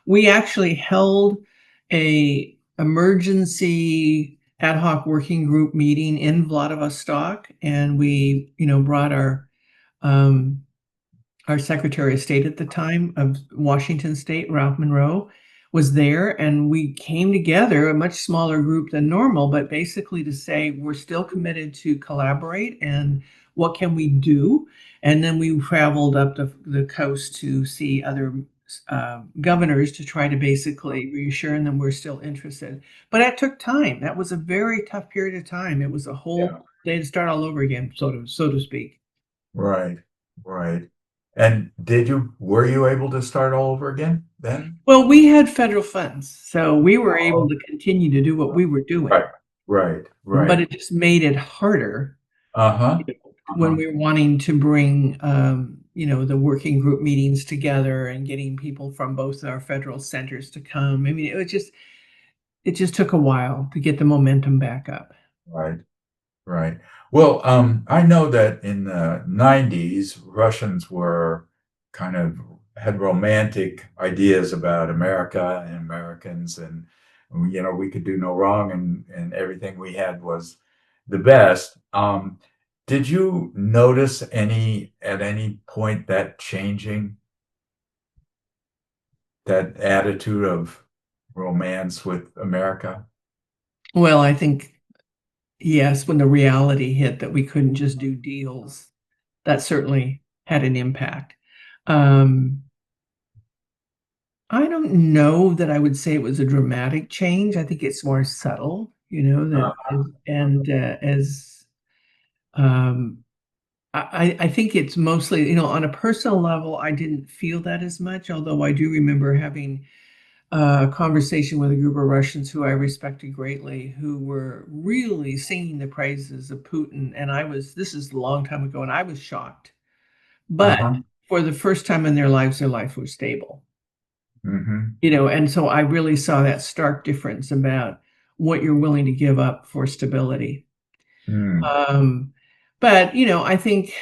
We actually held a emergency ad hoc working group meeting in Vladivostok, and we, brought um, our Secretary of State at the time of Washington State, Ralph Monroe, was there, and we came together, a much smaller group than normal, but basically to say we're still committed to collaborate and what can we do. And then we traveled up the coast to see other governors to try to basically reassure them we're still interested. But that took time. That was a very tough period of time. It was a Yeah. whole, they had to start all over again, so to speak. Right, right. And were you able to start all over again then? Well, we had federal funds, so we were able Oh, to continue to do what we were right, doing, right, but right. it just made it harder Uh-huh, when uh-huh. we were wanting to bring, the working group meetings together and getting people from both our federal centers to come. I mean, it just took a while to get the momentum back up. Right, right. Well, I know that in the 90s, Russians were kind of had romantic ideas about America and Americans, and we could do no wrong, and everything we had was the best. Did you notice at any point that changing, that attitude of romance with America? Well, I think, yes, when the reality hit that we couldn't just do deals, that certainly had an impact. Um, I don't know that I would say it was a dramatic change. I think it's more subtle, that and as um, I think it's mostly, on a personal level, I didn't feel that as much, although I do remember having a conversation with a group of Russians who I respected greatly, who were really singing the praises of Putin. And this is a long time ago, and I was shocked. But Uh-huh. for the first time in their life was stable. Hmm. And so I really saw that stark difference about what you're willing to give up for stability. Mm. Um, but I think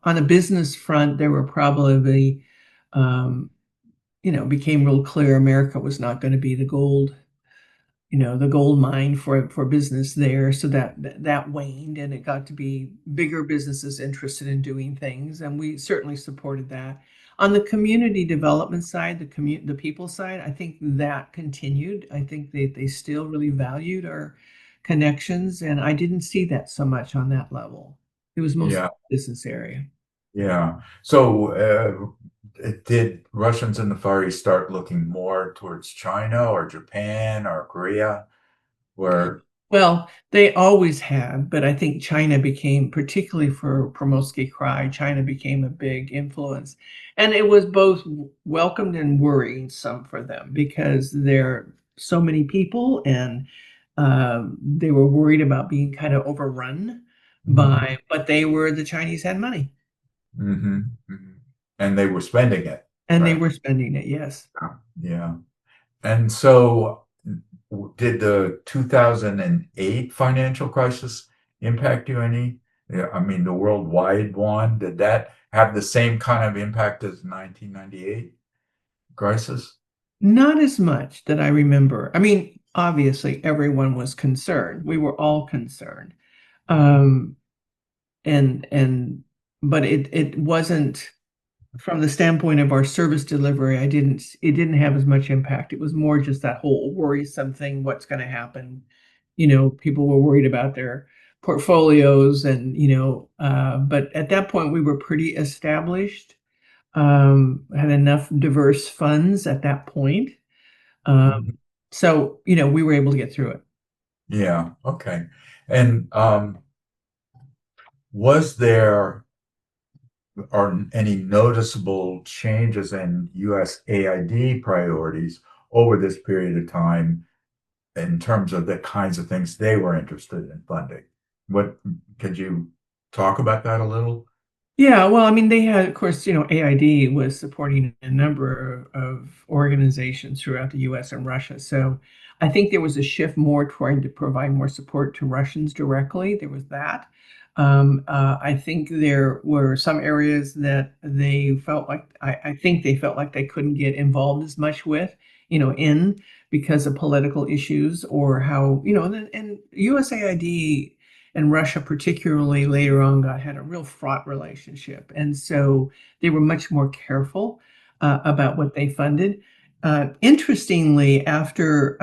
on a business front, there were probably, um, became real clear America was not going to be the gold mine for business there. So that waned, and it got to be bigger businesses interested in doing things, and we certainly supported that. On the community development side, the people side, I think that continued. I think they still really valued our connections, and I didn't see that so much on that level. It was mostly Yeah, business area. yeah. So, did Russians in the Far East start looking more towards China or Japan or Korea? Where, Well, they always have, but I think China became, particularly for Promosky Cry, China became a big influence. And it was both welcomed and worrisome for them because there are so many people and they were worried about being kind of overrun Mhm. but the Chinese had money Hmm. Hmm. And they were spending it, and they right? were spending it, yes. Yeah. And so, did the 2008 financial crisis impact you any? Yeah, I mean, the worldwide one, did that have the same kind of impact as 1998 crisis? Not as much that I remember. I mean, obviously, everyone was concerned. We were all concerned. Um, and but it wasn't from the standpoint of our service delivery, it didn't have as much impact. It was more just that whole worrisome thing, what's going to happen. People were worried about their portfolios and, but at that point we were pretty established, had enough diverse funds at that point. Um, Mhm. so, we were able to get through it. Yeah, okay. And was there are any noticeable changes in US AID priorities over this period of time in terms of the kinds of things they were interested in funding? What could you talk about that a little? Yeah, well, I mean, they had, of course, AID was supporting a number of organizations throughout the US and Russia. So I think there was a shift more toward to provide more support to Russians directly. There was that. I think there were some areas that they felt like, I think they felt like they couldn't get involved as much with, in because of political issues or how, and USAID and Russia, particularly later on, had a real fraught relationship. And so they were much more careful about what they funded. Interestingly, after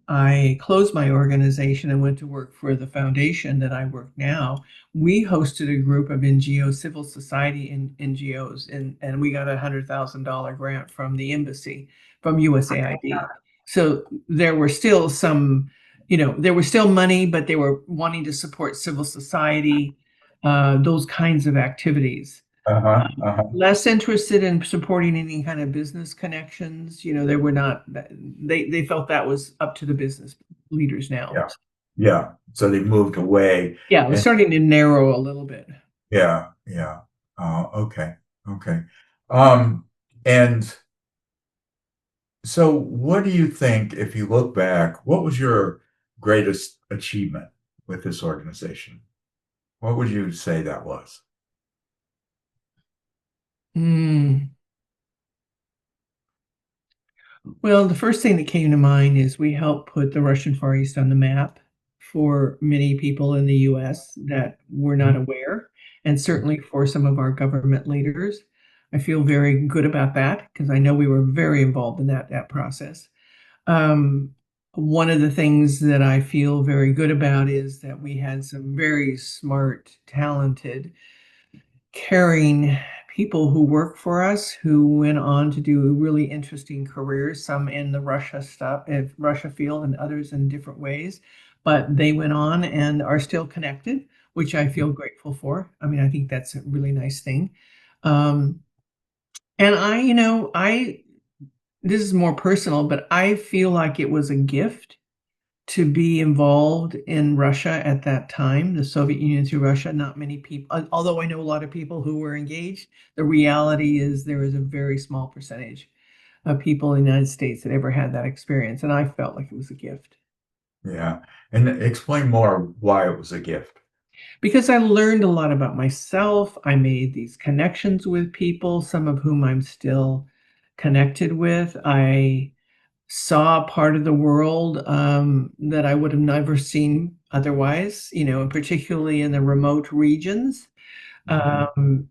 I closed my organization and went to work for the foundation that I work now, we hosted a group of NGOs, civil society NGOs, and we got a $100,000 grant from the embassy from USAID. So there were still there was still money, but they were wanting to support civil society, those kinds of activities. Uh-huh, uh-huh. Less interested in supporting any kind of business connections. They were not, they felt that was up to the business leaders now. Yeah. Yeah. So they moved away Yeah, it was and starting to narrow a little bit. yeah, yeah. Okay. Okay. Um, and so what do you think, if you look back, what was your greatest achievement with this organization? What would you say that was? Mm. Well, the first thing that came to mind is we helped put the Russian Far East on the map for many people in the US that were not aware, and certainly for some of our government leaders. I feel very good about that because I know we were very involved in that process. Um, One of the things that I feel very good about is that we had some very smart, talented, caring people who work for us who went on to do really interesting careers, some in the Russia field and others in different ways. But they went on and are still connected, which I feel grateful for. I mean, I think that's a really nice thing. Um, and this is more personal, but I feel like it was a gift to be involved in Russia at that time, the Soviet Union through Russia. Not many people, although I know a lot of people who were engaged, the reality is there is a very small percentage of people in the United States that ever had that experience. And I felt like it was a gift Yeah. And explain more why it was a gift. because I learned a lot about myself. I made these connections with people, some of whom I'm still connected with. I saw a part of the world that I would have never seen otherwise, and particularly in the remote regions. Mhm. Um,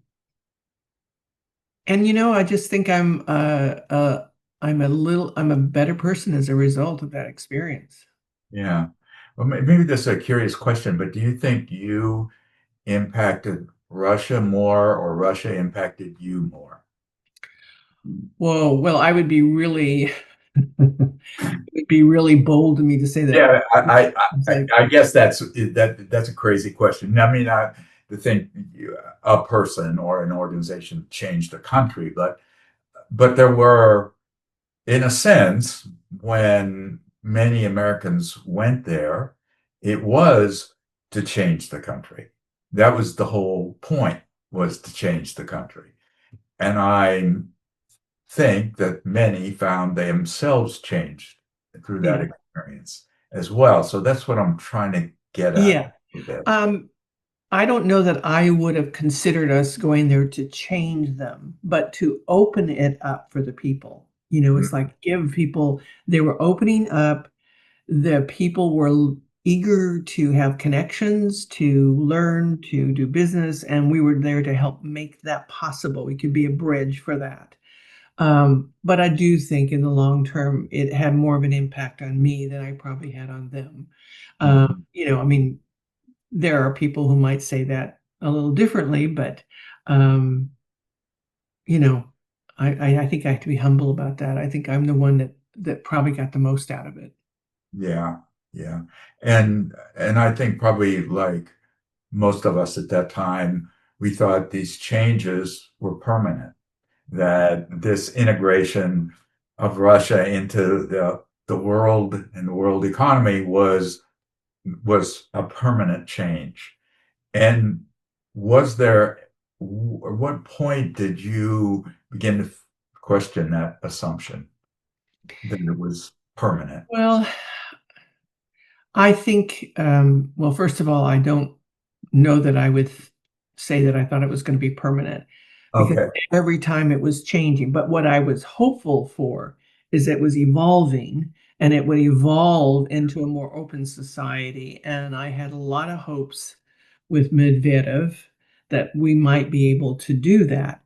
And I just think I'm a better person as a result of that experience. Yeah. Well, maybe this is a curious question, but do you think you impacted Russia more or Russia impacted you more? Whoa, well, I would be really it would be really bold of me to say that. Yeah, It's like, I guess that's a crazy question. I mean, not to think a person or an organization changed a country, but there were, in a sense, when many Americans went there, it was to change the country. That was the whole point, was to change the country. And I think that many found themselves changed through that yeah, experience as well. So that's what I'm trying to get at yeah. a bit. Um, I don't know that I would have considered us going there to change them, but to open it up for the people. It's Mm, like give people, they were opening up. The people were eager to have connections, to learn, to do business, and we were there to help make that possible. We could be a bridge for that. But I do think in the long term, it had more of an impact on me than I probably had on them. mhm. I mean, there are people who might say that a little differently, but um, you know, I think I have to be humble about that. I think I'm the one that probably got the most out of it. Yeah, yeah. And I think probably like most of us at that time, we thought these changes were permanent, that this integration of Russia into the world and the world economy was a permanent change. And was there, at what point did you begin to question that assumption that it was permanent? Well, I think, well, first of all, I don't know that I would say that I thought it was going to be permanent because Okay. every time it was changing. But what I was hopeful for is it was evolving and it would evolve into a more open society. And I had a lot of hopes with Medvedev that we might be able to do that.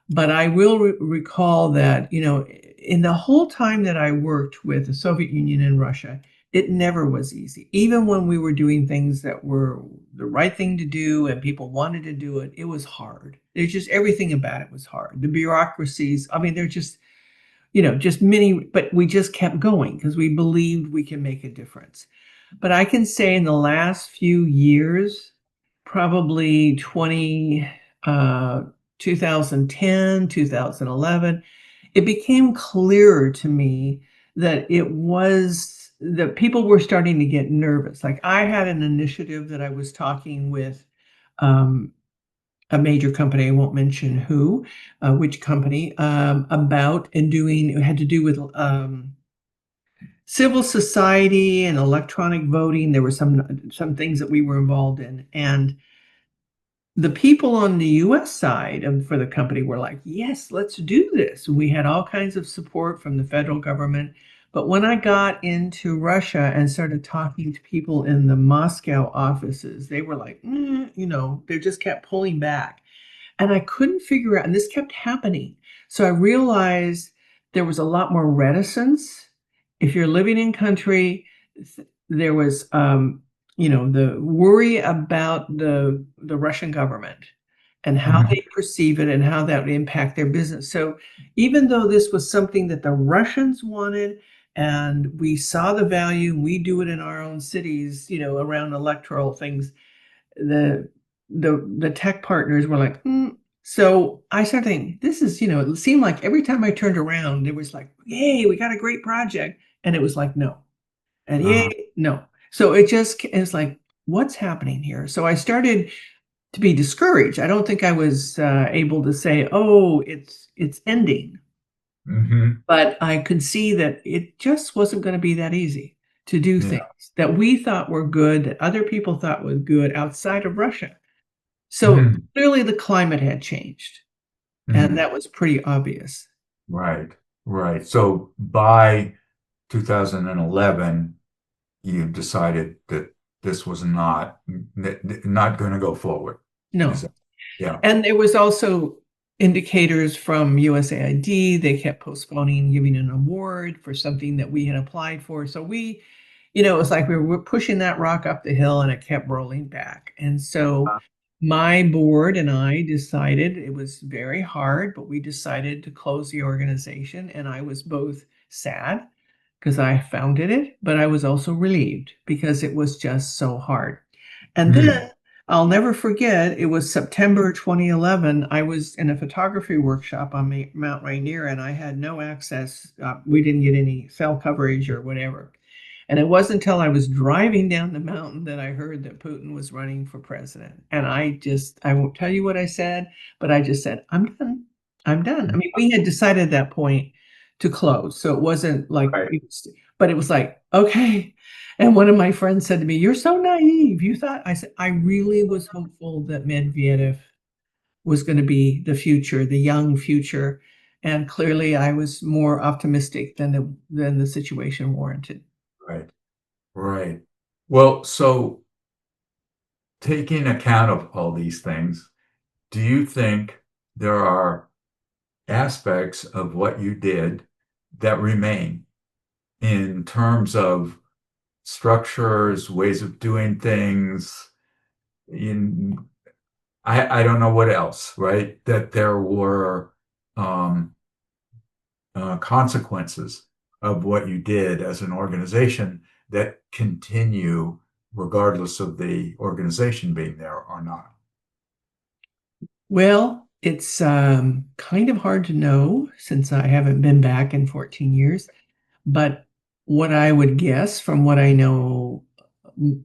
But I will recall that, in the whole time that I worked with the Soviet Union and Russia, it never was easy. Even when we were doing things that were the right thing to do and people wanted to do it, it was hard. There's just everything about it was hard. The bureaucracies, I mean, they're just many, but we just kept going because we believed we can make a difference. But I can say in the last few years, probably 2010, 2011, it became clearer to me that people were starting to get nervous. Like I had an initiative that I was talking with um, a major company, I won't mention which company, about and doing, it had to do with civil society and electronic voting. There were some things that we were involved in. And the people on the US side for the company were like, yes, let's do this. We had all kinds of support from the federal government. But when I got into Russia and started talking to people in the Moscow offices, they were like, they just kept pulling back. And I couldn't figure out, and this kept happening. So I realized there was a lot more reticence. If you're living in country, there was, the worry about the Russian government and how Mhm. they perceive it and how that would impact their business. So even though this was something that the Russians wanted, and we saw the value, we do it in our own cities, around electoral things, the the tech partners were like, So I started thinking, this is, it seemed like every time I turned around, it was like, yay, we got a great project. And it was like, no. And yay, Uh, no. So it's like, what's happening here? So I started to be discouraged. I don't think I was able to say, oh, it's ending. mhm. But I could see that it just wasn't going to be that easy to do Yeah. things that we thought were good, that other people thought was good outside of Russia. So Mhm. clearly the climate had changed, and Mhm. that was pretty obvious. Right. Right. So by 2011, you decided that this was not going to go forward. Is No. that, yeah. And there was also indicators from USAID. They kept postponing giving an award for something that we had applied for. So it was like we were pushing that rock up the hill and it kept rolling back. And so my board and I decided, it was very hard, but we decided to close the organization. And I was both sad because I founded it, but I was also relieved because it was just so hard. And Mm. then I'll never forget, it was September 2011. I was in a photography workshop on Mount Rainier and I had no access. We didn't get any cell coverage or whatever. And it wasn't until I was driving down the mountain that I heard that Putin was running for president. And I won't tell you what I said, but I just said, I'm done. I'm done. I mean, we had decided at that point to close. So it wasn't like, Right, but it was like, okay. And one of my friends said to me, "You're so naive. You thought," I said, "I really was hopeful that Medvedev was going to be the future, the young future." And clearly I was more optimistic than the situation warranted. right, right. Well, so taking account of all these things, do you think there are aspects of what you did that remain in terms of structures, ways of doing things? In I don't know what else, right? That there were um, consequences of what you did as an organization that continue regardless of the organization being there or not. Well, it's kind of hard to know since I haven't been back in 14 years. But what I would guess from what I know,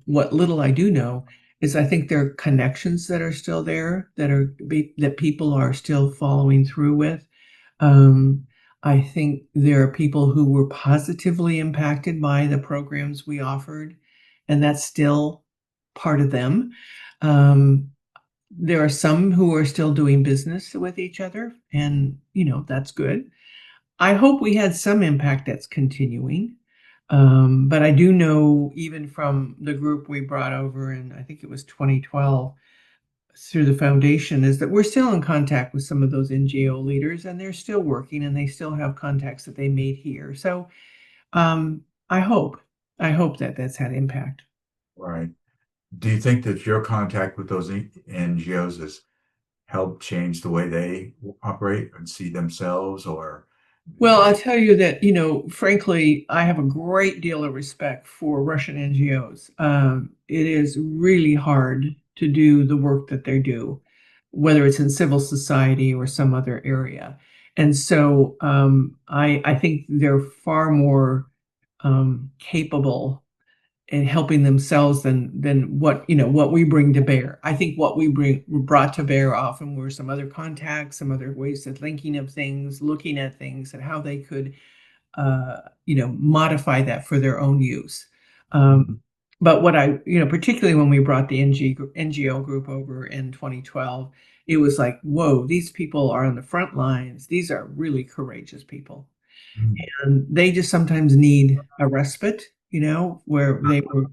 what little I do know, is I think there are connections that are still there that people are still following through with. Um, I think there are people who were positively impacted by the programs we offered, and that's still part of them. Um, there are some who are still doing business with each other, and that's good. I hope we had some impact that's continuing. But I do know, even from the group we brought over in, I think it was 2012, through the foundation, is that we're still in contact with some of those NGO leaders and they're still working and they still have contacts that they made here. So um, I hope, I hope that that's had impact. Right. Do you think that your contact with those NGOs has helped change the way they operate and see themselves or Well, I'll tell you that, frankly, I have a great deal of respect for Russian NGOs. It is really hard to do the work that they do, whether it's in civil society or some other area. And so I think they're far more capable in helping themselves than what we bring to bear. I think what we brought to bear often were some other contacts, some other ways of thinking of things, looking at things, and how they could modify that for their own use. Um, but what particularly when we brought the NGO group over in 2012, it was like, whoa, these people are on the front lines. These are really courageous people. Mm. And they just sometimes need a respite, where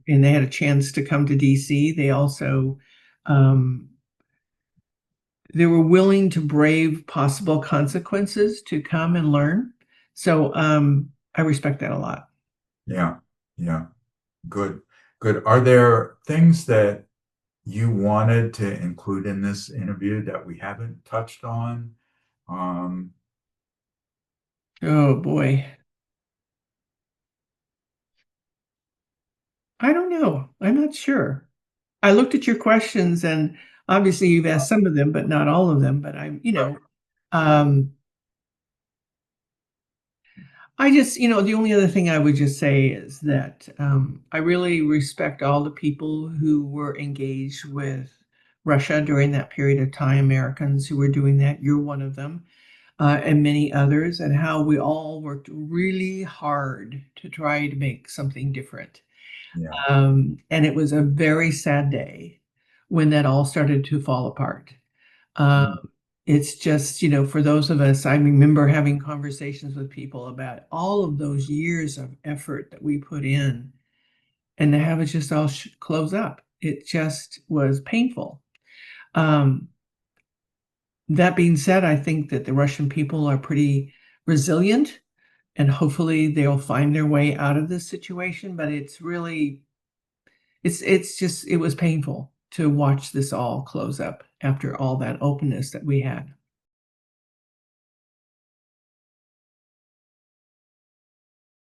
they had a chance to come to DC. They also, um, they were willing to brave possible consequences to come and learn. So I respect that a lot. Yeah, yeah, good, good. Are there things that you wanted to include in this interview that we haven't touched on? Um, Oh boy. I don't know. I'm not sure. I looked at your questions and obviously you've asked some of them, but not all of them. But um, I just, the only other thing I would just say is that I really respect all the people who were engaged with Russia during that period of time, Americans who were doing that. You're one of them, and many others, and how we all worked really hard to try to make something different. yeah, And it was a very sad day when that all started to fall apart. Um, mm, it's just, for those of us, I remember having conversations with people about all of those years of effort that we put in and to have it just all close up. It just was painful. Um, That being said, I think that the Russian people are pretty resilient, and hopefully they'll find their way out of this situation. But it's really, it's just, it was painful to watch this all close up after all that openness that we had.